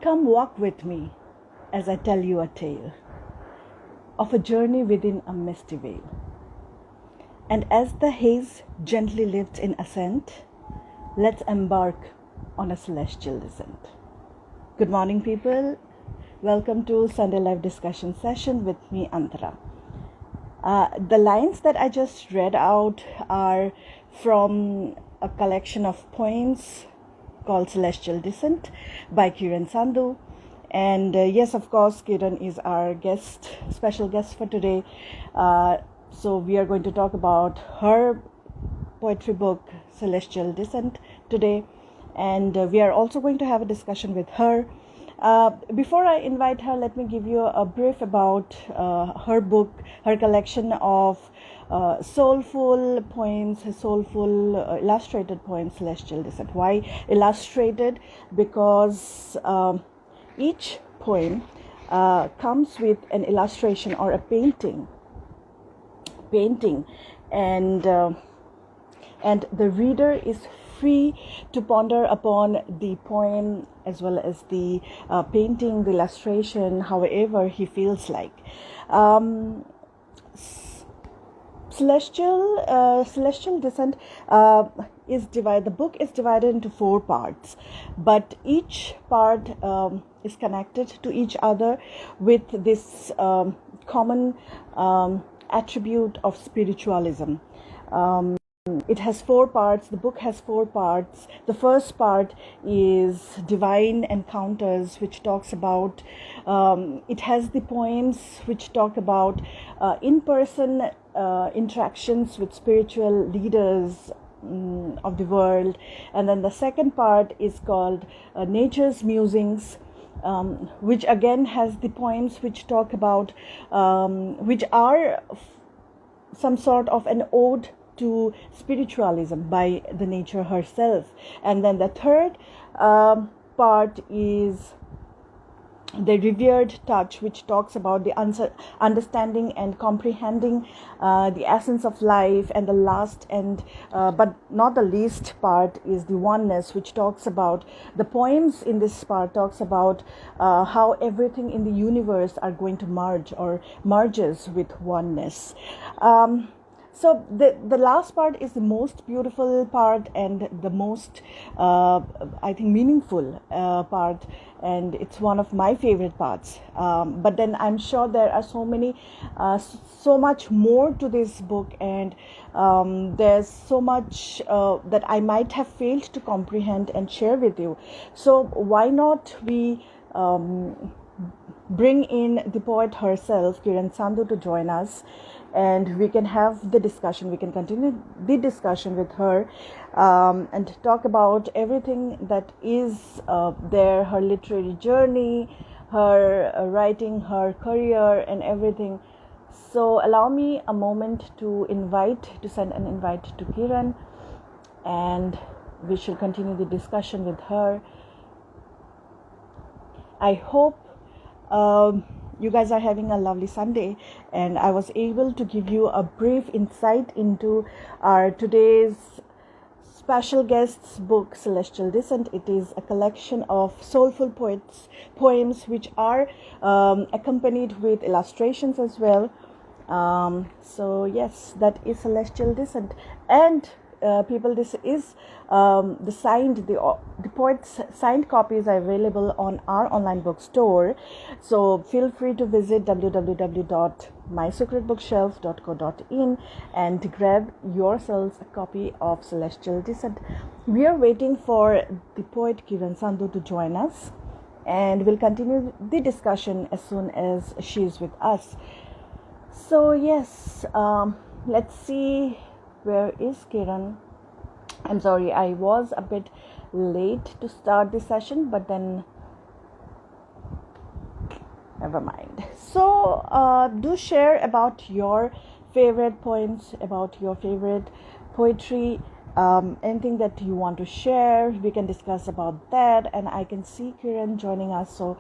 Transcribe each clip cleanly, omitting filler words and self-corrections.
Come walk with me as I tell you a tale of a journey within a misty veil. And as the haze gently lifts in ascent, let's embark on a celestial descent. Good morning, people. Welcome to Sunday Live Discussion Session with me, Antara. The lines that I just read out are from a collection of poems called Celestial Descent by Kiran Sandhu. And yes, of course, Kiran is our special guest for today. So we are going to talk about her poetry book, Celestial Descent, today. And we are also going to have a discussion with her. Before I invite her, let me give you a brief about her book, her collection of soulful poems, soulful illustrated poems, Celestial Descent. Why illustrated? Because each poem comes with an illustration or a painting, and the reader is free to ponder upon the poem as well as the painting, the illustration, however he feels like. Celestial Descent is divided. The book is divided into 4 parts, but each part is connected to each other with this common attribute of spiritualism. It has 4 parts. The book has 4 parts. The first part is Divine Encounters, which talks about, it has the poems which talk about in-person interactions with spiritual leaders of the world. And then the second part is called Nature's Musings, which again has the poems which talk about, which are some sort of an ode to spiritualism by the nature herself. And then the third part is The Revered Touch, which talks about the understanding and comprehending the essence of life. And the last and but not the least part is The Oneness, which talks about, the poems in this part talks about how everything in the universe are going to merge or merges with oneness. So the last part is the most beautiful part and the most, I think, meaningful part, and it's one of my favorite parts. But then I'm sure there are so much more to this book, and there's so much that I might have failed to comprehend and share with you. So why not we bring in the poet herself, Kiran Sandhu, to join us, and we can have the discussion. We can continue the discussion with her and talk about everything that is there, her literary journey, her writing, her career, and everything. So allow me a moment to send an invite to Kiran, and we shall continue the discussion with her. I hope you guys are having a lovely Sunday, and I was able to give you a brief insight into our today's special guest's book, Celestial Descent. It is a collection of soulful poems which are accompanied with illustrations as well. So yes, that is Celestial Descent. And people, this is the poet's signed copies are available on our online bookstore. So feel free to visit www.mysecretbookshelf.co.in and grab yourselves a copy of Celestial Descent. We are waiting for the poet Kiran Sandhu to join us, and we'll continue the discussion as soon as she is with us. So yes, let's see. Where is Kiran? I'm sorry, I was a bit late to start the session, but then never mind. So do share about your favorite poems, about your favorite poetry, anything that you want to share. We can discuss about that, and I can see Kiran joining us, so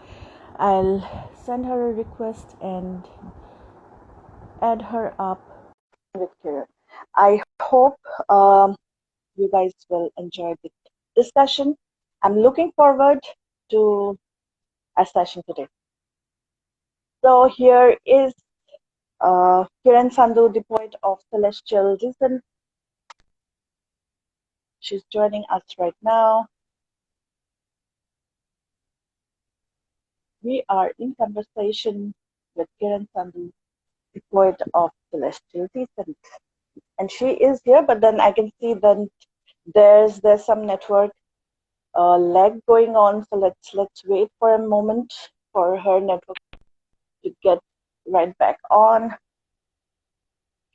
I'll send her a request and add her up with Kiran. I hope you guys will enjoy the discussion. I'm looking forward to our session today. So here is Kiran Sandhu, the poet of celestial descent. She's joining us right now. We are in conversation with Kiran Sandhu, the poet of celestial descent. And she is here, but then I can see that there's some network lag going on. So let's wait for a moment for her network to get right back on.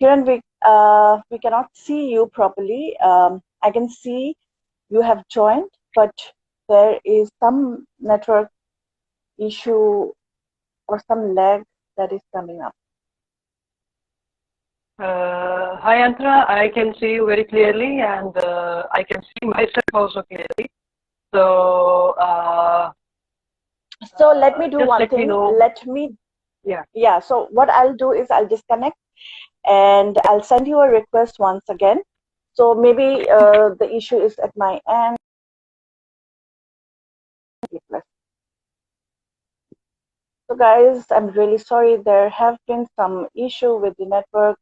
Kiran, we cannot see you properly. I can see you have joined, but there is some network issue or some lag that is coming up. Hi Antra, I can see you very clearly, and I can see myself also clearly. So Let me do one thing. Yeah. So what I'll do is I'll disconnect and I'll send you a request once again. So maybe the issue is at my end. So guys, I'm really sorry. There have been some issue with the network.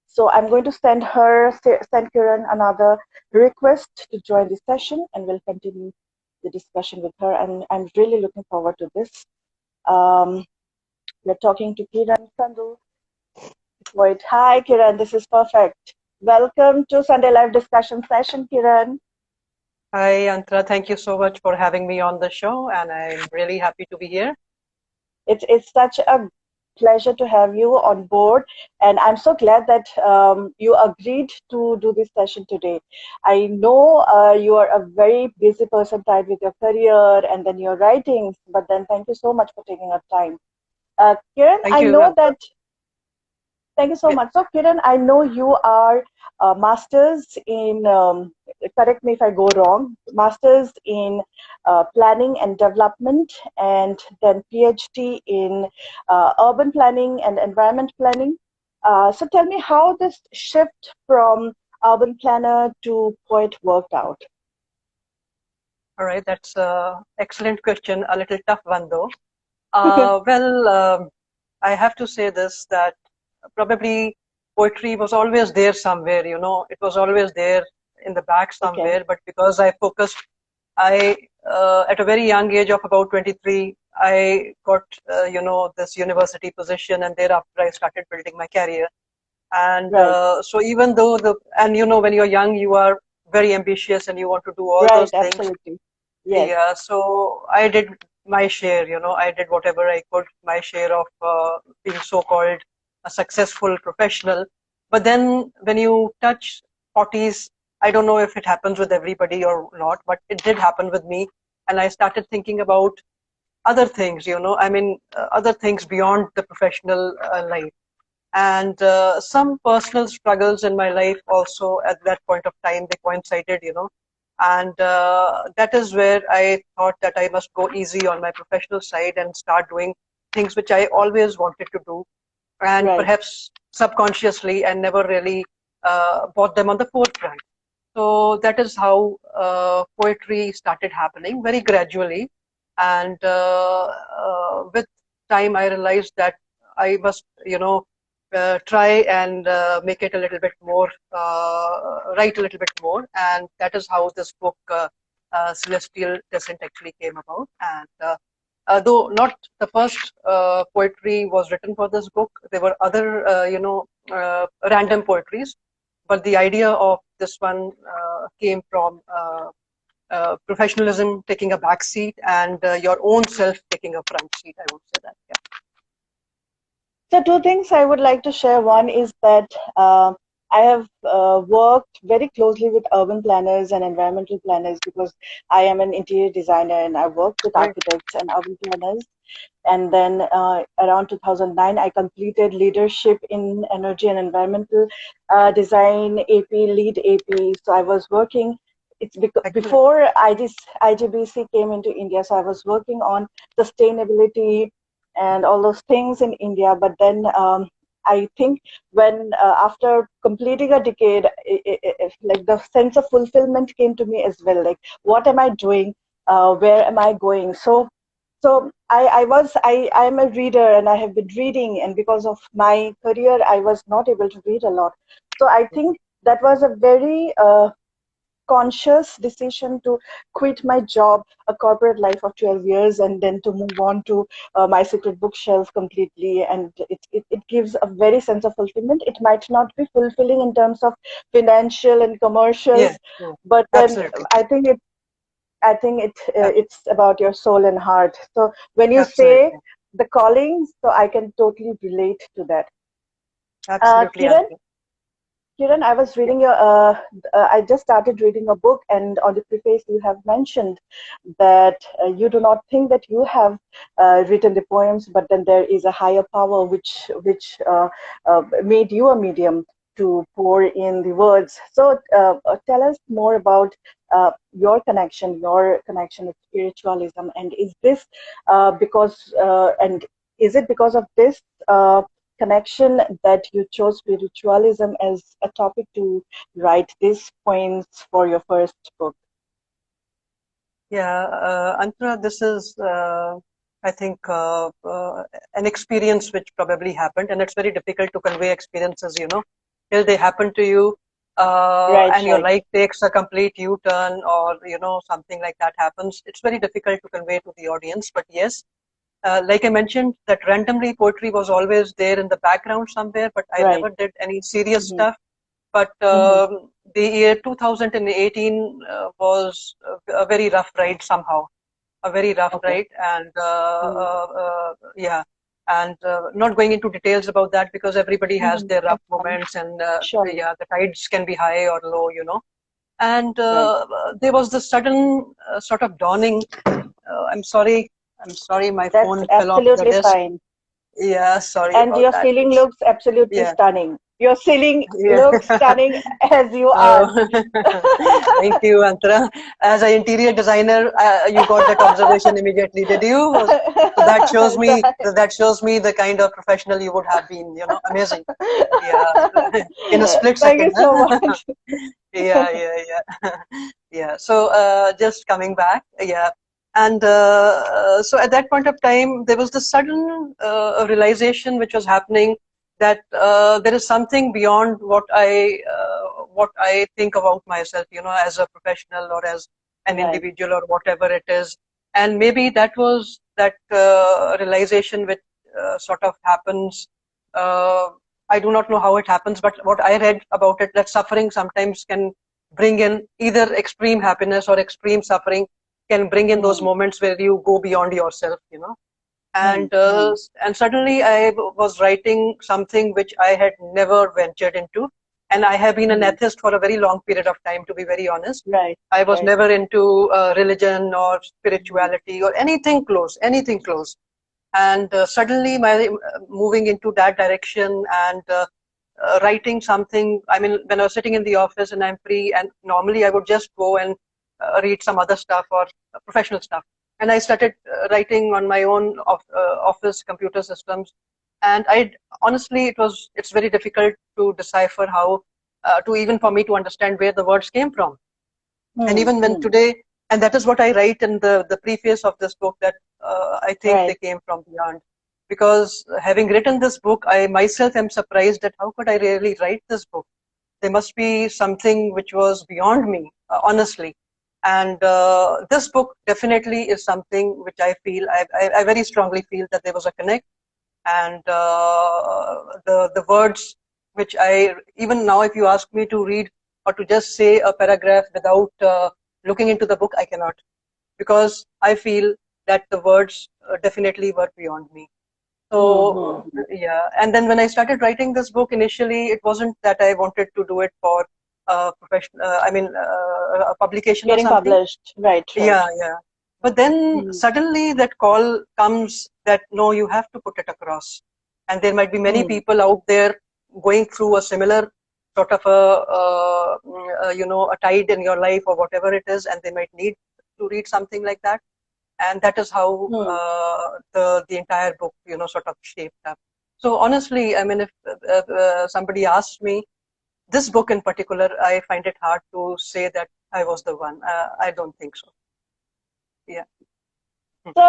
So I'm going to send Kiran another request to join the session, and we'll continue the discussion with her. And I'm really looking forward to this. We're talking to Kiran Sandhu. Wait, hi Kiran, this is perfect. Welcome to Sunday Live Discussion Session, Kiran. Hi Antra, thank you so much for having me on the show, and I'm really happy to be here. It's such a pleasure to have you on board, and I'm so glad that you agreed to do this session today. I know you are a very busy person tied with your career and then your writings, but then thank you so much for taking up time. Kiran, Thank you. Thank you so much. So, Kiran, I know you are masters in, correct me if I go wrong, masters in planning and development, and then PhD in urban planning and environment planning. So, tell me how this shift from urban planner to poet worked out. All right, that's an excellent question, a little tough one though. Well, I have to say this, that probably poetry was always there somewhere, it was always there in the back somewhere, okay. But because I focused, at a very young age of about 23, I got, this university position, and thereafter I started building my career. And right. So even though when you're young, you are very ambitious and you want to do all those things. Absolutely. Yes. Yeah, so I did my share, I did whatever I could, my share of being so-called a successful professional. But then when you touch 40s, I don't know if it happens with everybody or not, but it did happen with me. And I started thinking about other things, other things beyond the professional life. And some personal struggles in my life also at that point of time, they coincided, and that is where I thought that I must go easy on my professional side and start doing things which I always wanted to do, and right. Perhaps subconsciously, and never really brought them on the forefront. So that is how poetry started happening very gradually, and with time I realized that I must, try and make it a little bit more, write a little bit more, and that is how this book, Celestial Descent, actually came about. And though not the first poetry was written for this book, there were other, random poetries, but the idea of this one came from professionalism taking a back seat, and your own self taking a front seat, I would say that, yeah. So two things I would like to share. One is that I have worked very closely with urban planners and environmental planners because I am an interior designer and I worked with architects and urban planners. And then around 2009, I completed leadership in energy and environmental design AP, lead AP. So I was working, it's before IGBC came into India. So I was working on sustainability and all those things in India. But then I think when after completing a decade, like the sense of fulfillment came to me as well. Like, what am I doing? Where am I going? So So I'm a reader, and I have been reading, and because of my career I was not able to read a lot. So I think that was a very conscious decision to quit my job, a corporate life of 12 years, and then to move on to my secret bookshelf completely. And it gives a very sense of fulfillment. It might not be fulfilling in terms of financial and Yeah, commercials, yeah, but then absolutely, I think it's about your soul and heart. So when you say absolutely, the calling, so I can totally relate to that. absolutely, Kiran, Anshul. Kiran, I was Yeah, reading your. I just started reading a book, and on the preface you have mentioned that you do not think that you have written the poems, but then there is a higher power which made you a medium to pour in the words. So tell us more about your connection with spiritualism, and is this because and is it because of this? Connection that you chose spiritualism as a topic to write these poems for your first book? yeah, Antara, this is, I think, an experience which probably happened, and it's very difficult to convey experiences, till they happen to you, Right, and your right, life takes a complete U-turn, or something like that happens. It's very difficult to convey to the audience, but yes, like I mentioned, that randomly poetry was always there in the background somewhere, but I right. never did any serious Mm-hmm, stuff. But mm-hmm. the year 2018 was a very rough ride somehow, a very rough Okay. ride, and Mm-hmm, yeah, and not going into details about that because everybody has mm-hmm. their rough That's fine. moments, and Surely. yeah, the tides can be high or low, and Right. there was this sudden sort of dawning. I'm sorry, my That's phone fell off the absolutely desk. fine. Yeah, sorry And about your that. ceiling looks absolutely Yeah, stunning. Your ceiling yeah. looks stunning as you are. Oh, thank you, Antara. As an interior designer, you got that observation immediately, did you? So Right. that shows me the kind of professional you would have been. Amazing. Yeah, in a split Thank you second, so huh? much. Yeah, yeah, yeah. Yeah. So just coming back, yeah. And so at that point of time, there was this sudden realization which was happening that there is something beyond what I think about myself, as a professional or as an Right. individual or whatever it is. And maybe that was that realization which sort of happens. Uh, I do not know how it happens, but what I read about it, that suffering sometimes can bring in either extreme happiness or extreme suffering, can bring in those Hmm. moments where you go beyond yourself, Hmm. and Hmm. suddenly I was writing something which I had never ventured into, and I have been an Hmm. atheist for a very long period of time, to be very honest. Right. I was Right. never into religion or Hmm. spirituality or anything close, and suddenly my moving into that direction, and writing something. I mean, when I was sitting in the office and I'm free, and normally I would just go and read some other stuff or professional stuff. And I started writing on my own office computer systems. And I honestly, it's very difficult to decipher how to even for me to understand where the words came from. And Hmm. even when Hmm. today, and that is what I write in the preface of this book, that I think they Right. came from beyond. Because having written this book, I myself am surprised that how could I really write this book? There must be something which was beyond me, honestly. And this book definitely is something which I feel, I very strongly feel that there was a connect, and the words which I, even now if you ask me to read or to just say a paragraph without looking into the book, I cannot, because I feel that the words definitely were beyond me. Hmm. So Hmm. yeah, and then when I started writing this book, initially it wasn't that I wanted to do it for profession, a publication or Getting something. published. Right. Right. Yeah, yeah. But then Hmm. suddenly that call comes that no, you have to put it across. And there might be many Hmm. people out there going through a similar sort of a tide in your life or whatever it is, and they might need to read something like that. And that is how Hmm. the entire book, sort of shaped up. So honestly, I mean, if somebody asks me, this book in particular, I find it hard to say that I was the one. I don't think so. Yeah. So,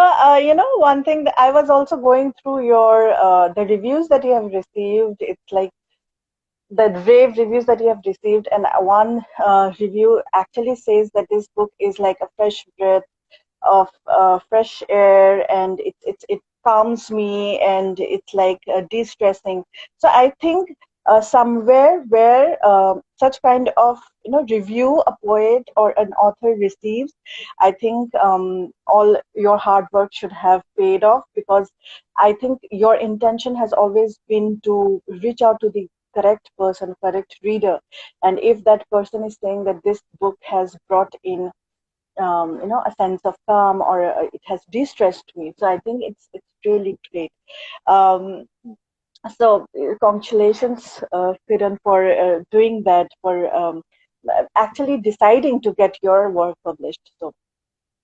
one thing that I was also going through your the reviews that you have received. It's like the rave reviews that you have received, and one review actually says that this book is like a fresh breath of fresh air, and it calms me, and it's like de-stressing. So I think somewhere where such kind of review a poet or an author receives, I think all your hard work should have paid off, because I think your intention has always been to reach out to the correct person, correct reader. And if that person is saying that this book has brought in a sense of calm, or it has de-stressed me. So I think it's really great. Um, so congratulations, Kiran, for doing that, for actually deciding to get your work published. So,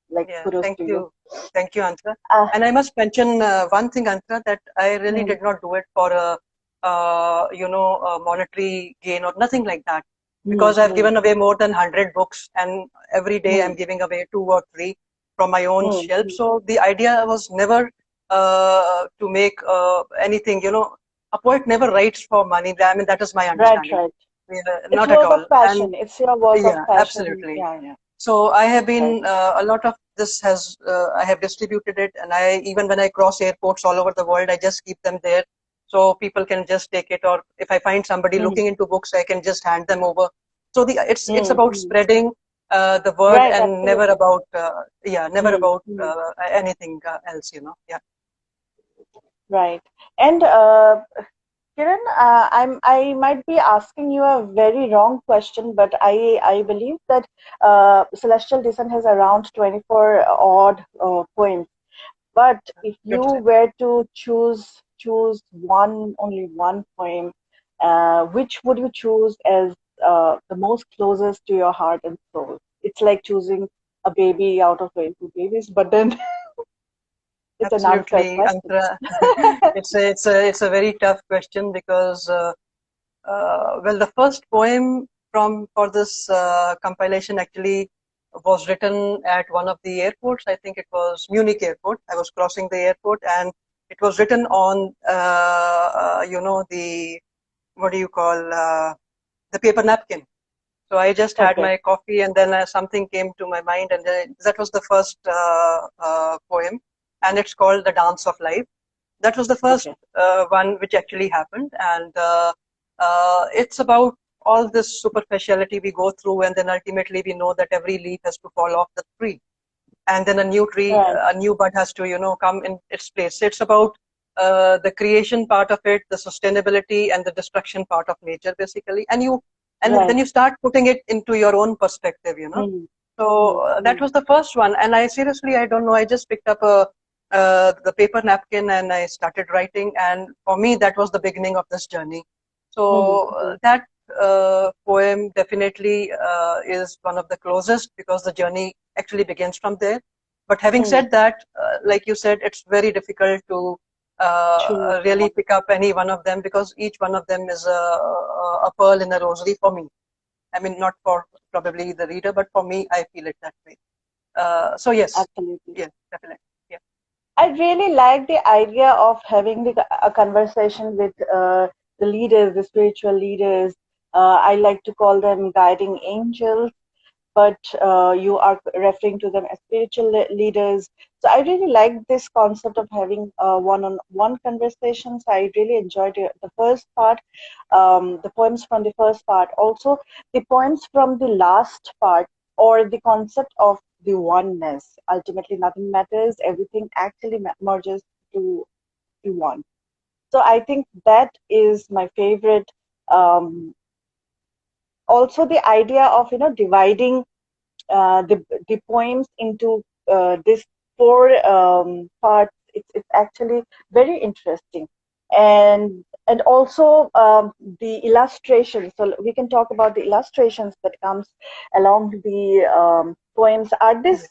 like, Yeah, kudos to you. thank you, Antara. Uh, And I must mention one thing, Antara, that I really mm, did not do it for a a monetary gain or nothing like that, mm, because I've mm, given away more than 100 books, and every day I'm mm, giving away two or three from my own mm, shelf. So the idea was never to make anything. A poet never writes for money. I mean, that is my right, understanding. right. Yeah, It's not at work of all. And passion. It's your work of yeah, passion. absolutely. Yeah, yeah. So I have Right. been a lot of this has I have distributed it, and I even when I cross airports all over the world, I just keep them there so people can just take it. Or if I find somebody Mm, looking into books, I can just hand them over. So it's mm, about mm. spreading the word, Right, and never absolutely. about never Mm, about mm. anything else. Yeah, Right. And Kiran, I might be asking you a very wrong question, but I believe that Celestial Descent has around 24 odd poems. But if you good to say. were to choose only one poem, which would you choose as the most closest to your heart and soul? It's like choosing a baby out of 22 babies, but then it's an unfair Absolutely, question. Antara. It's a very tough question because. Well, the first poem for this compilation actually was written at one of the airports. I think it was Munich airport. I was crossing the airport, and it was written on the what do you call the paper napkin. So I just had Okay, my coffee, and then something came to my mind, and that was the first poem, and it's called "The Dance of Life." That was the first okay, one which actually happened, and it's about all this superficiality we go through, and then ultimately we know that every leaf has to fall off the tree, and then a new tree, right, a new bud has to come in its place. It's about the creation part of it, the sustainability, and the destruction part of nature, basically. And right. then you start putting it into your own perspective. Mm, So mm, that mm, was the first one, and I seriously, I don't know, I just picked up the paper napkin and I started writing, and for me that was the beginning of this journey. mm, So mm, that poem definitely is one of the closest, because the journey actually begins from there. But having mm. said that, like you said, it's very difficult to Choose really one. pick up any one of them, because each one of them is a pearl in a rosary for me. I mean, not for probably the reader, but for me, I feel it that way. So yes, Absolutely. yes, definitely. Yeah. I really like the idea of having a conversation with the leaders, the spiritual leaders. I like to call them guiding angels, but you are referring to them as spiritual leaders. So I really like this concept of having one-on-one conversations. I really enjoyed the first part, the poems from the first part, also the poems from the last part, or the concept of the oneness. Ultimately, nothing matters. Everything actually merges to one. So I think that is my favorite. Um, Also, the idea of dividing the poems into this four parts. It's actually very interesting, and also the illustrations. So we can talk about the illustrations that comes along the poems. Are this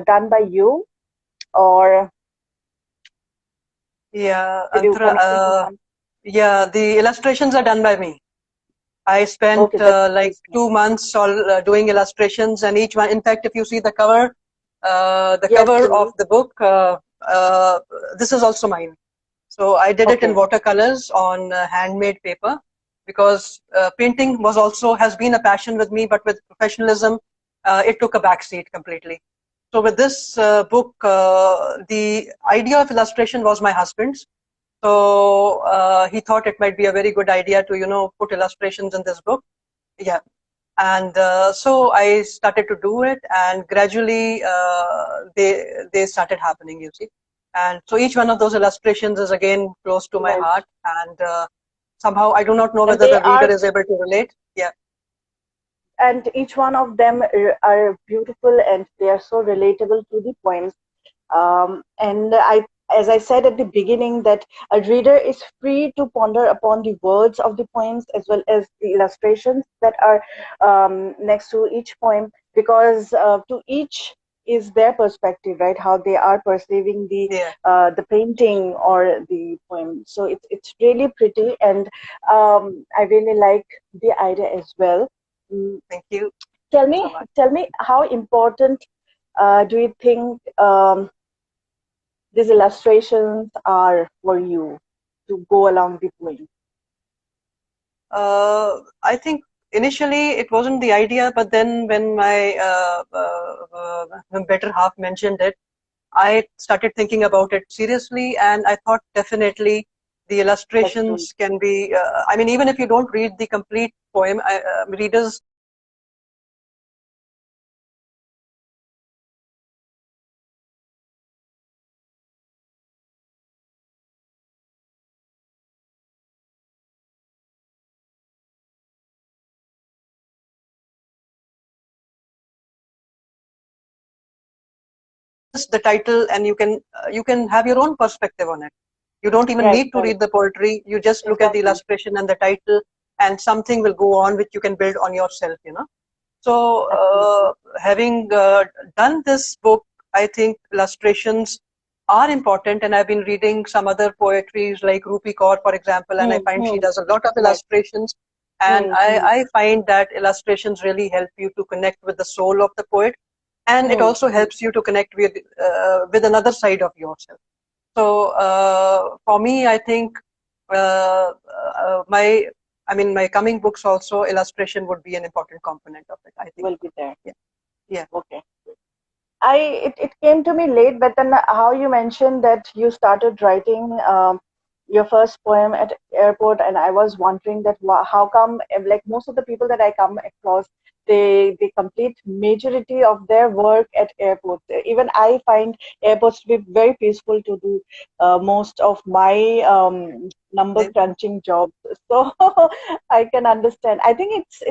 done by you, or Yeah, did you Antara, commission someone? yeah, the illustrations are done by me. I spent Okay, that's like nice. 2 months all doing illustrations, and each one, in fact, if you see the cover, The Yes, cover of please. the book, this is also mine. So I did it in Okay. watercolors on handmade paper, because painting has been a passion with me, but with professionalism, it took a backseat completely. So with this book, the idea of illustration was my husband's. So he thought it might be a very good idea to, put illustrations in this book. Yeah. And so I started to do it, and gradually they started happening, you see. And so each one of those illustrations is again close to my Right. heart, and somehow I do not know And whether they the reader are, is able to relate. Yeah. and each one of them are beautiful, and they are so relatable to the poems. And as I said at the beginning, that a reader is free to ponder upon the words of the poems as well as the illustrations that are next to each poem, because to each is their perspective, right? How they are perceiving Yeah. the painting or the poem. So it's really pretty, and I really like the idea as well. Mm, Thank you Tell so me, much. tell me, how important do you think these illustrations are for you to go along the poem? I think initially it wasn't the idea, but then when my better half mentioned it, I started thinking about it seriously, and I thought definitely the That's true. illustrations can be. I mean, even if you don't read the complete poem, readers the title, and you can have your own perspective on it. You don't even Right, need to right. read the poetry. You just look at the Exactly. illustration and the title, and something will go on which you can build on yourself. So, Absolutely. having done this book, I think illustrations are important, and I've been reading some other poetries like Rupi Kaur, for example, and I Hmm, find she hmm. does a lot of Right. illustrations, and Hmm, hmm, I find that illustrations really help you to connect with the soul of the poet, and it hmm. also helps you to connect with another side of yourself. So for me, I think uh, my my coming books also, illustration would be an important component of it. I think Will so. be there. Yeah, yeah. Okay. It came to me late, but then how you mentioned that you started writing your first poem at airport, and I was wondering that how come like most of the people that I come across, they complete majority of their work at airports. Even I find airports to be very peaceful to do most of my number Same. crunching jobs. So I can understand. I think it's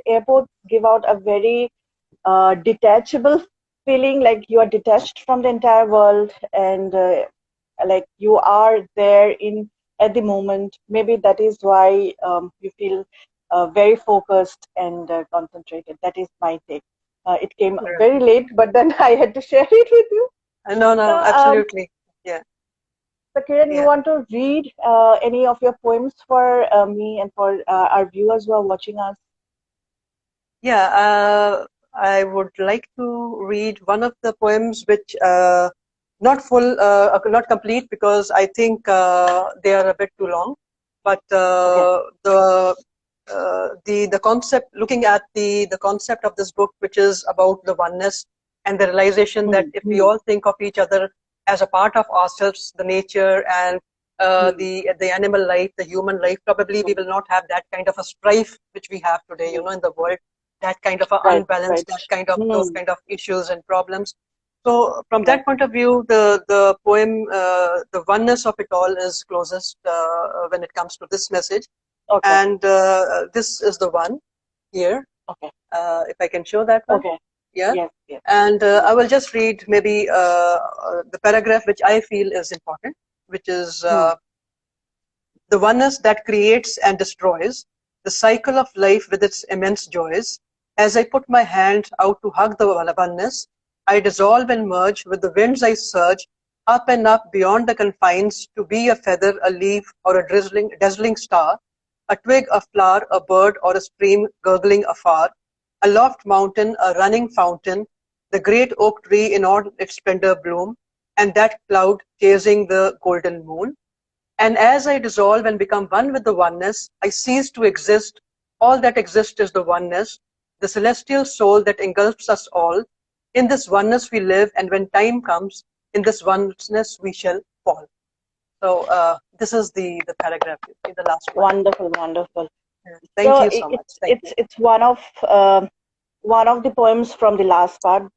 airports give out a very detachable feeling, like you are detached from the entire world, and like you are there in at the moment. Maybe that is why you feel very focused and concentrated. That is my take. It came Right. very late, but then I had to share it with you. No, So, no, absolutely. Yeah, so Kiran, you yeah. want to read any of your poems for me and for our viewers who are watching us? Yeah, I would like to read one of the poems which not full, not complete, because I think they are a bit too long. But Okay. the concept, looking at the concept of this book, which is about the oneness and the realization that Hmm, if we hmm, all think of each other as a part of ourselves, the nature and hmm, the animal life, the human life, probably we hmm, will not have that kind of a strife which we have today, hmm. in the world, that kind of a Right, unbalance, right. that kind of those Hmm. kind of issues and problems. So from Right. that point of view, the poem, the oneness of it all is closest when it comes to this message, Okay. and this is the one here. Okay. If I can show that one, Okay. yeah. Yes. Yes. And I will just read maybe the paragraph which I feel is important, which is Hmm. the oneness that creates and destroys, the cycle of life with its immense joys. As I put my hand out to hug the oneness, I dissolve and merge with the winds I surge, up and up beyond the confines, to be a feather, a leaf, or a dazzling star, a twig, a flower, a bird, or a stream gurgling afar, a loft mountain, a running fountain, the great oak tree in all its splendor bloom, and that cloud chasing the golden moon. And as I dissolve and become one with the oneness, I cease to exist. All that exists is the oneness, the celestial soul that engulfs us all. In this oneness we live, and when time comes, in this oneness we shall fall. So this is the paragraph, the last one. Wonderful, wonderful. Thank So you so much. Thank you. it's one of the poems from the last part,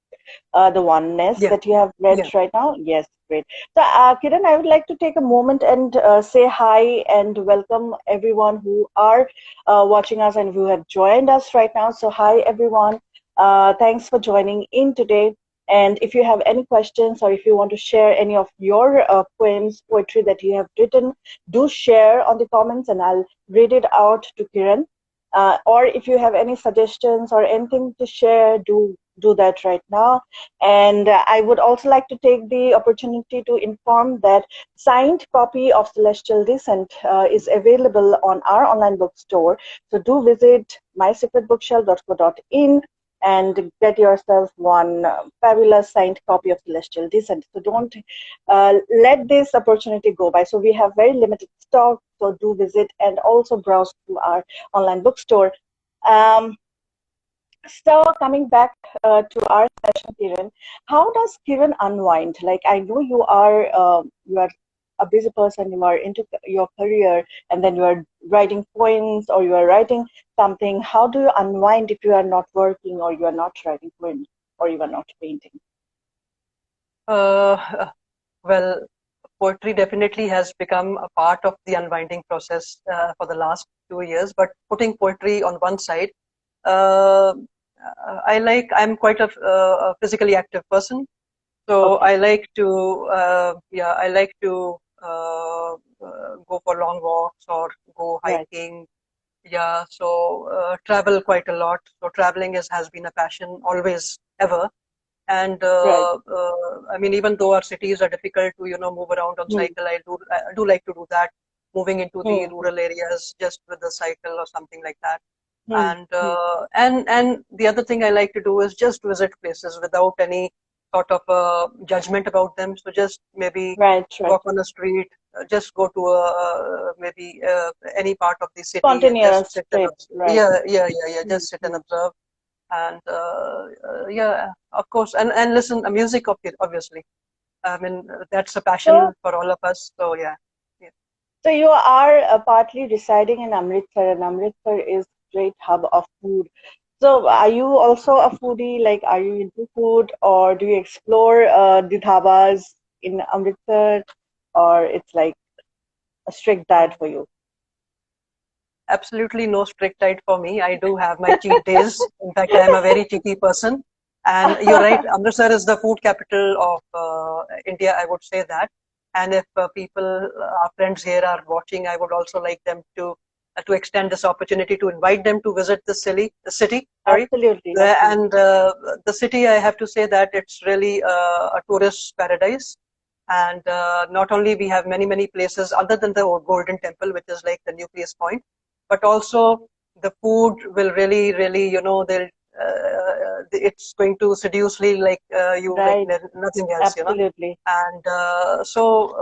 the oneness Yeah, that you have read yeah. right now. Yes, great. So, Kiran, I would like to take a moment and say hi and welcome everyone who are watching us and who have joined us right now. So, hi everyone. Thanks for joining in today. And if you have any questions or if you want to share any of your poems, poetry that you have written, do share on the comments and I'll read it out to Kiran. Or if you have any suggestions or anything to share, do that right now. And I would also like to take the opportunity to inform that signed copy of Celestial Descent is available on our online bookstore. So do visit mysecretbookshelf.co.in and get yourself one fabulous signed copy of Celestial Descent. So don't let this opportunity go by. So we have very limited stock. So do visit and also browse through our online bookstore. Um, so coming back to our session, Kiran, how does Kiran unwind? Like I know you are a busy person, you are into your career, and then you are writing poems or you are writing something. How do you unwind if you are not working or you are not writing poems or you are not painting? Well, poetry definitely has become a part of the unwinding process for the last 2 years. But putting poetry on one side, uh, I'm quite a physically active person. So Okay, I like to go for long walks or go right, hiking. Yeah, so travel quite a lot. So traveling has been a passion always, ever. And right. I mean, even though our cities are difficult to, move around on Hmm. cycle, I do like to do that, moving into the Hmm. rural areas just with the cycle or something like that. Hmm. And Hmm. the other thing I like to do is just visit places without any sort of judgment about them. So just maybe Right, right. walk on the street, just go to maybe any part of the city and just Spontaneous sit and trip, observe. right. Yeah, yeah, yeah, yeah. Hmm. Just sit and Hmm. observe and yeah, of course, and listen, music obviously. I mean, that's a passion So for all of us. So yeah, yeah. So you are partly residing in Amritsar, and Amritsar is great hub of food. So are you also a foodie? Like, are you into food, or do you explore the dhabas in Amritsar, or it's like a strict diet for you? Absolutely no strict diet for me. I do have my cheat days. In fact, I am a very cheaty person. And you're right, Amritsar is the food capital of India, I would say that. And if our friends here are watching, I would also like them to extend this opportunity to invite them to visit the city. Sorry, Absolutely, And absolutely. the city, I have to say that it's really a tourist paradise. And not only we have many places other than the Golden Temple, which is like the nucleus point, but also the food will really, they'll it's going to seducely like you like Right, nothing else. absolutely. And so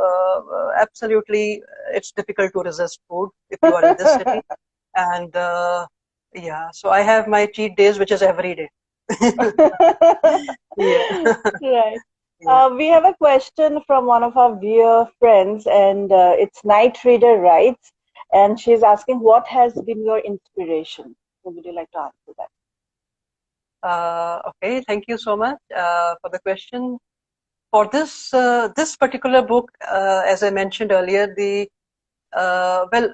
absolutely, it's difficult to resist food if you are in this city. And yeah, so I have my cheat days, which is every day. Yeah, Right. yeah. We have a question from one of our viewer friends, and it's Night Reader Writes, and she's asking, what has been your inspiration? So would you like to answer that? Okay, thank you so much for the question. For this particular book, as I mentioned earlier, well,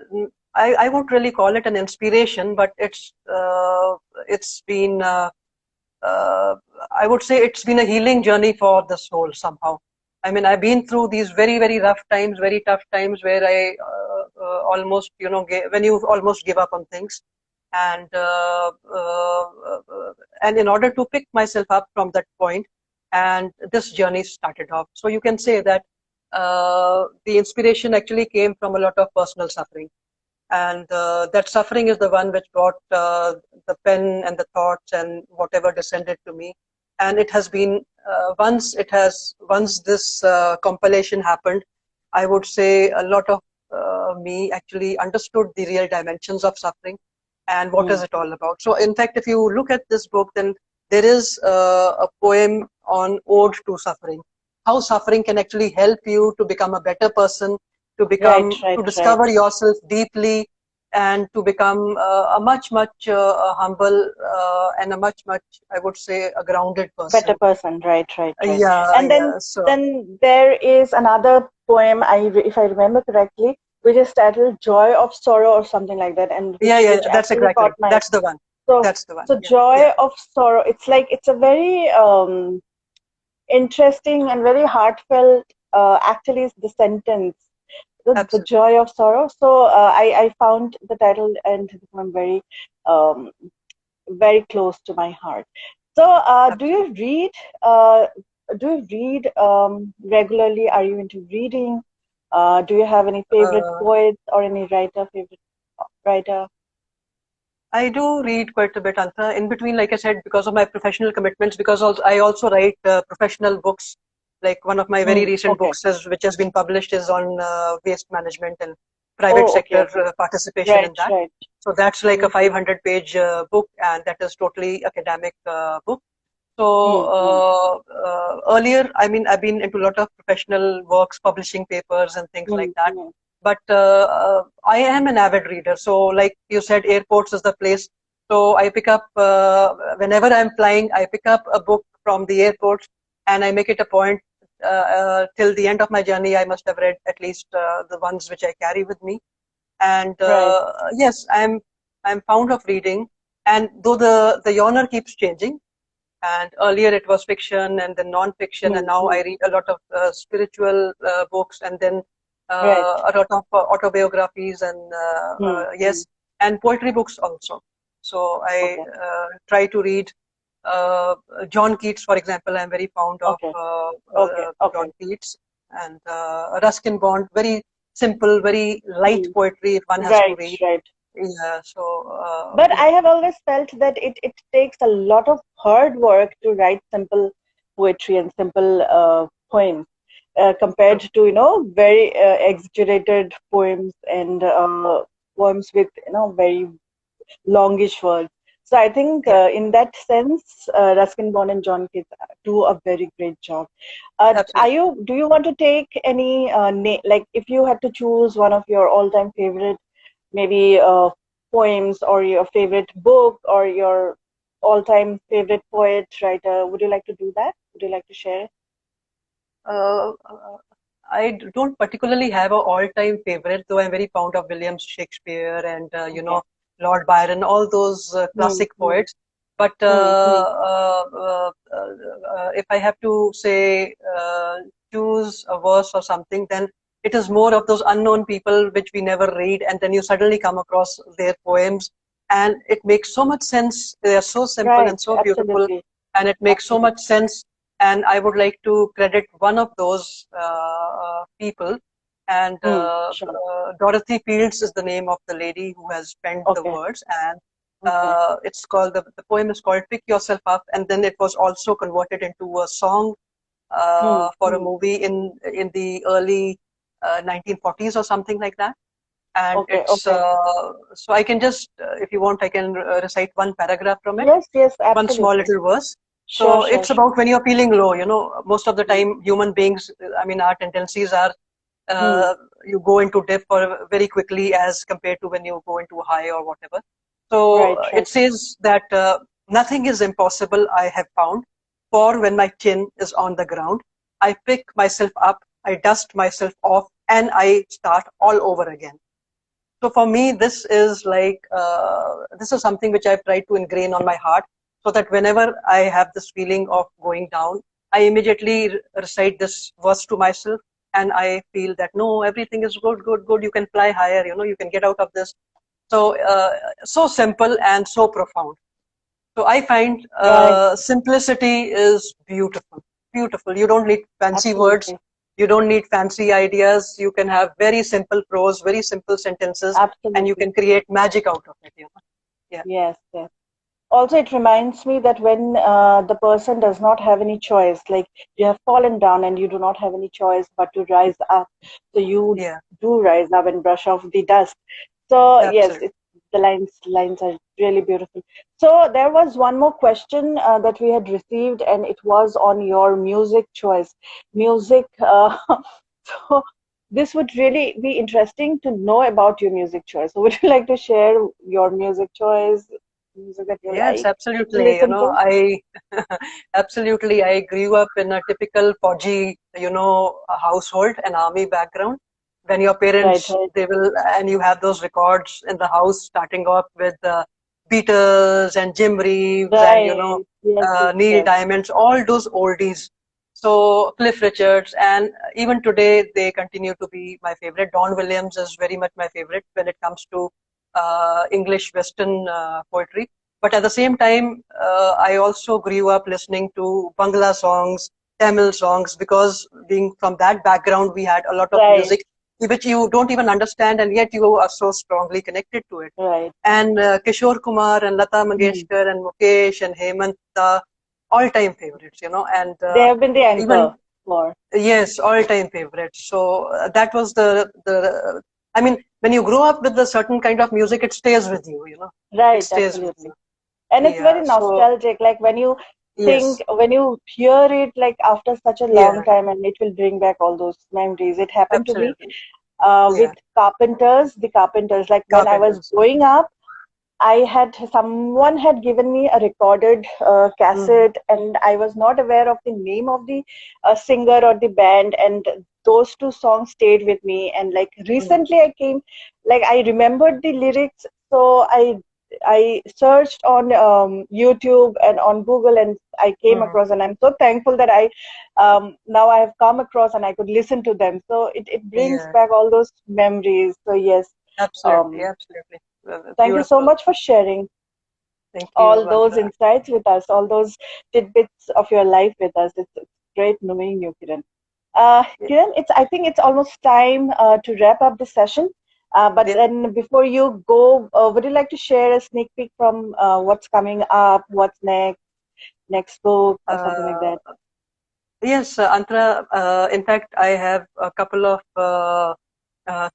I won't really call it an inspiration, but it's been uh, I would say it's been a healing journey for the soul somehow. I mean, I've been through these very rough times, very tough times where I almost, when you almost give up on things. And and in order to pick myself up from that point, and this journey started off. So you can say that the inspiration actually came from a lot of personal suffering, and that suffering is the one which brought the pen and the thoughts and whatever descended to me. and it has been once this compilation happened, I would say a lot of me actually understood the real dimensions of suffering and what is Mm. it all about. So in fact, if you look at this book, then there is a poem on ode to suffering, how suffering can actually help you to become a better person, Right, to right, right. discover yourself deeply, and to become a much humble and a much, I would say, a grounded Better person. person, right, right, right. Yeah, And then yeah. So then there is another poem, if I remember correctly, which is titled "Joy of Sorrow" or something like that, and yeah, which yeah. That's actually caught exactly. my. That's the one. So That's the one. so Yeah, "Joy yeah. of Sorrow." It's like it's a very interesting and very heartfelt. Actually, is the sentence, the Absolutely. joy of sorrow. So I found the title and the poem um, very close to my heart. So, Absolutely. uh, do you read regularly? Are you into reading? Do you have any favorite Uh, poets or any favorite writer? I do read quite a bit, Anta. In between, like I said, because of my professional commitments, because also, I also write professional books. Like one of my very Hmm. recent Okay. books, which has been published, is on waste management and private Oh, okay, sector okay. participation Right, in that. right. So that's like a Mm-hmm. 500-page book, and that is totally academic book. So Mm-hmm. earlier, I mean, I've been into a lot of professional works, publishing papers and things like that. Mm-hmm. But I am an avid reader. So, like you said, airports is the place. So I pick up whenever I'm flying, I pick up a book from the airport, and I make it a point till the end of my journey. I must have read at least the ones which I carry with me. And Right. yes, I'm fond of reading. And though the genre keeps changing, and earlier it was fiction and then non-fiction, and now Mm-hmm. I read a lot of spiritual books, and then Right. a lot of autobiographies, and Mm-hmm. yes, and poetry books also. So I Okay. try to read uh, John Keats, for example. I'm very fond of Okay. Okay. Okay. John Keats, and Ruskin Bond. Very simple, very light Mm. poetry if one has to Right. read. Right. Yeah, so But yeah, I have always felt that it takes a lot of hard work to write simple poetry and simple poems compared true. to, very exaggerated poems and poems with, very longish words. So I think Yeah, in that sense, Ruskin Bond and John Keats do a very great job. absolutely. Do you want to take any, like if you had to choose one of your all-time favorite maybe poems or your favorite book or your all-time favorite poet writer, would you like to do that? Would you like to share? Uh, don't particularly have a all-time favorite, though I'm very fond of William Shakespeare and Okay. Lord Byron, all those Hmm. classic Hmm. poets. But Hmm. if I have to say choose a verse or something, then it is more of those unknown people which we never read, and then you suddenly come across their poems, and it makes so much sense. They are so simple Right. and so beautiful, Absolutely. and it makes so much Absolutely. sense. And I would like to credit one of those people. And Hmm. Sure. Dorothy Fields is the name of the lady who has penned the Okay. words. And Okay. it's called the poem is called "Pick Yourself Up," and then it was also converted into a song Hmm. for a Hmm. movie in the early 1940s or something like that. And Okay. it's Okay. so I can just, if you want, I can recite one paragraph from it, Yes. Yes. one small Absolutely. little verse. Sure. So Sure. it's Sure. about when you're feeling low. Most of the Hmm. time, human beings, I mean, our tendencies are Hmm. you go into dip or very quickly as compared to when you go into high or whatever. So Right. it Right. says that nothing is impossible, I have found, for when my chin is on the ground, I pick myself up, I dust myself off, and I start all over again. So for me, this is something which I've tried to ingrain on my heart, so that whenever I have this feeling of going down, I immediately recite this verse to myself, and I feel that no, everything is good, good, good. You can fly higher. You can get out of this. So so simple and so profound. So I find Right. simplicity is beautiful. Beautiful. You don't need fancy words. Absolutely. You don't need fancy ideas. You can have very simple prose, very simple sentences, and you Absolutely. can create magic out of it. Yeah. Yes. Yes. Also, it reminds me that when the person does not have any choice, like you have fallen down and you do not have any choice but to rise up, so you Yeah, do rise up and brush off the dust. So yes, absolutely. the lines are really beautiful. So there was one more question that we had received, and it was on your music choice. Music. So this would really be interesting to know about your music choice. So would you like to share your music choice, music that you Yes, like to absolutely. listen to? I absolutely. I grew up in a typical Fauji, household, an army background. When your Right, parents, right, they will, and you have those records in the house, starting off with Beatles and Jim Reeves and right. Yes, yes, Neil yes. Diamonds, all those oldies. So Cliff Richards, and even today they continue to be my favorite. Don Williams is very much my favorite when it comes to English Western poetry. But at the same time, I also grew up listening to Bangla songs, Tamil songs, because being from that background, we had a lot of Right, music which you don't even understand, and yet you are so strongly connected to it. right. And Kishore Kumar and Lata Hmm. Mangeshkar and Mukesh and Hemant, all-time favorites, and They have been the even anchor for. yes, all-time favorites. So that was the. I mean, when you grow up with a certain kind of music, it stays with you. It Right, stays with you. absolutely. And it's Yeah. very So nostalgic. Like when you think, yes. when you hear it, like after such a long Yeah. time, and it will bring back all those memories. It happened to me Absolutely. with Yeah. Carpenters, the Carpenters. Like when I was Carpenters. growing up, I had someone had given me a recorded Mm, cassette, and I was not aware of the name of the singer or the band, and those two songs stayed with me. And like mm, recently, I came, like I remembered the lyrics, so I searched on YouTube and on Google, and I came mm. across, and I'm so thankful that I now I have come across and I could listen to them. So it brings Yeah. back all those memories. So yes. Absolutely. Um, Absolutely. Thank you so Beautiful. much for sharing Thank you, all those Mantra. insights with us, all those tidbits of your life with us. It's great knowing you, Kiran. Yeah. Kiran, I think it's almost time to wrap up the session. But Yeah. then before you go, would you like to share a sneak peek from what's coming up, what's next book or something like Uh, that? yes, Antra. In fact, I have a couple of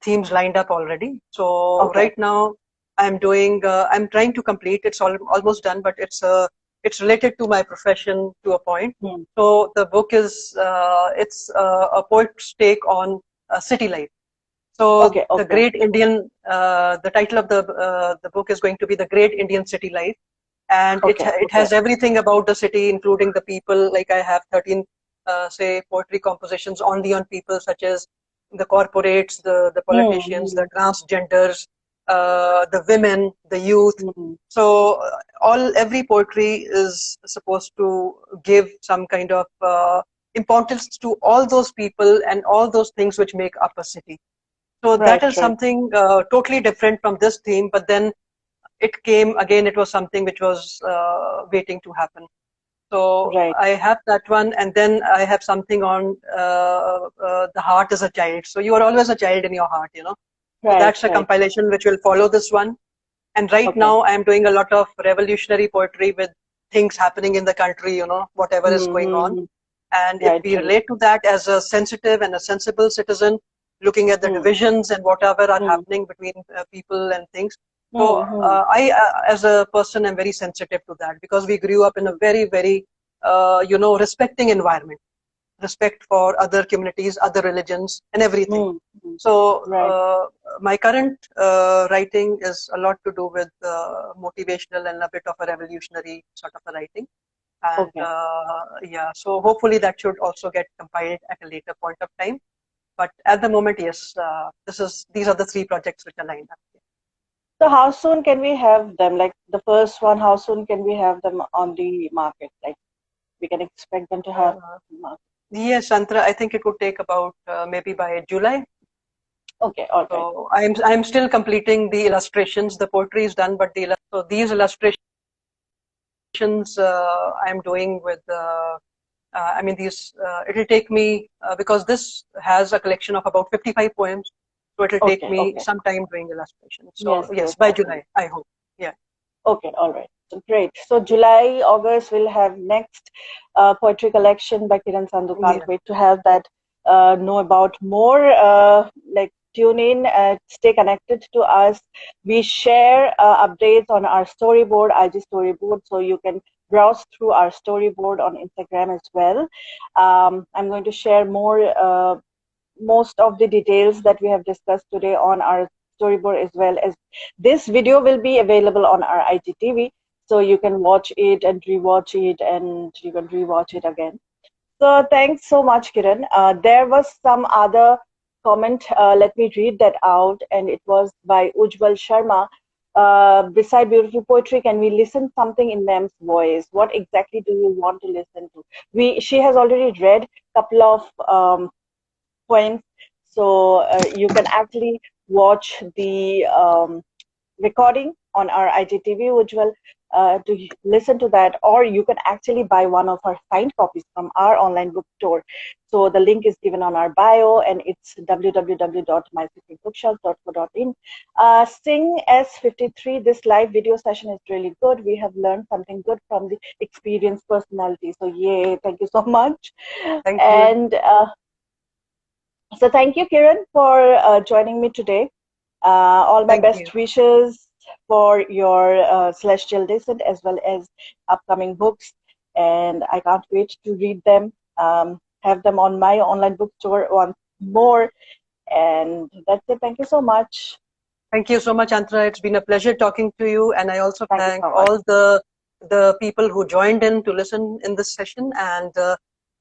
themes lined up already. So Okay. right now, I'm doing. I'm trying to complete. It's almost done, but it's related to my profession to a point. Hmm. So the book is it's a poet's take on city life. So Okay. the Okay. Great Indian, the title of the book is going to be The Great Indian City Life, and Okay. it Okay. has everything about the city, including the people. Like I have 13, say, poetry compositions only on people such as the corporates, the politicians, the Hmm. transgenders, the women, the youth. Hmm. Hmm. So all every poetry is supposed to give some kind of importance to all those people and all those things which make up a city. So that Right. is Right. something totally different from this theme, but then it came again, it was something which was waiting to happen. So Right. I have that one, and then I have something on the heart as a child. So you are always a child in your heart. So Right. that's a Right. compilation which will follow this one. And right Okay. now I am doing a lot of revolutionary poetry with things happening in the country, whatever is going on. Hmm. And if Right. we Right. relate to that as a sensitive and a sensible citizen, looking at the Hmm. divisions and whatever are Hmm. happening between people and things. So Hmm. I, as a person, am very sensitive to that because we grew up in a Hmm. very, very, respecting environment, respect for other communities, other religions, and everything. Hmm. Hmm. So Right. my current writing is a lot to do with motivational and a bit of a revolutionary sort of a writing. And Okay. yeah, so hopefully that should also get compiled at a later point of time. But at the moment, yes, these are the three projects which are lined up. So how soon can we have them? Like the first one, how soon can we have them on the market? Like we can expect them to have Uh, market. yes, Antra, I think it would take about maybe by July. Okay, all right. So I'm still completing the illustrations. The poetry is done, but so these illustrations I'm doing with. I mean, these. It'll take me because this has a collection of about 55 poems, so it'll take Okay, me okay. some time doing illustration. So Yes, yes, yes, by absolutely. July, I hope. Yeah. Okay, all right. Great. So July, August, we'll have next poetry collection by Kiran Sandhu. Can't Yeah. wait to have that. Know about more. Like tune in, stay connected to us. We share updates on our storyboard, IG storyboard, so you can browse through our storyboard on Instagram as well. I'm going to share more. Most of the details that we have discussed today on our storyboard, as well as this video will be available on our IGTV, so you can watch it and rewatch it, and you can rewatch it again. So thanks so much, Kiran. There was some other comment. Let me read that out, and it was by Ujjwal Sharma. Beside beautiful poetry, can we listen something in ma'am's voice? What exactly do you want to listen to? She has already read a couple of points. So you can actually watch the recording on our IGTV Ujjwal to listen to that, or you can actually buy one of our signed copies from our online bookstore. So the link is given on our bio, and it's www.mysecretbookshelf.co.in. Sing S53, this live video session is really good. We have learned something good from the experienced personality. So yay, thank you so much. Thank you. And so thank you, Kiran, for joining me today. All my Thank you. best wishes for your Celestial Descent as well as upcoming books. And I can't wait to read them, have them on my online bookstore once more. And that's it. Thank you so much. Thank you so much, Antara. It's been a pleasure talking to you, and I also Thank you thank so much. all the people who joined in to listen in this session. And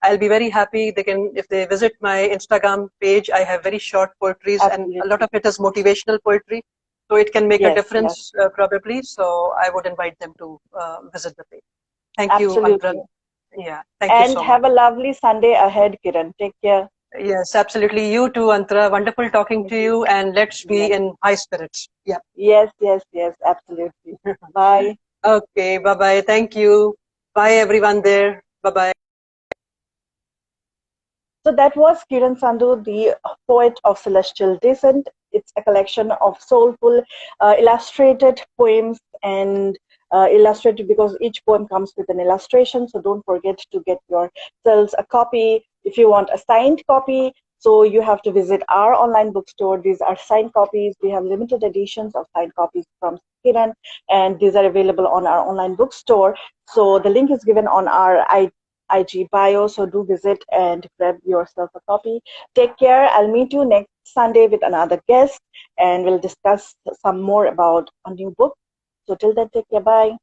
I'll be very happy they can if they visit my Instagram page. I have very short poetries, and a lot Absolutely. of it is motivational poetry, so it can make a Yes, yes, difference probably. So I would invite them to visit the page. Thank you, absolutely. Antara. Yeah, thank you And so much. have a lovely Sunday ahead, Kiran. Take care. Yes, absolutely. You too, Antara. Wonderful talking Thank to you. you, and let's be Yes, in high spirits. Yeah. yes, yes, yes, absolutely. Bye. Okay, bye bye. Thank you. Bye, everyone there. Bye bye. So that was Kiran Sandhu, the poet of celestial descent. It's a collection of soulful, illustrated poems, and illustrated because each poem comes with an illustration. So don't forget to get yourselves a copy. If you want a signed copy, so you have to visit our online bookstore. These are signed copies. We have limited editions of signed copies from Kiran, and these are available on our online bookstore. So the link is given on our IG bio. So do visit and grab yourself a copy. Take care. I'll meet you next Sunday with another guest, and we'll discuss some more about a new book. So till then, take care. Bye.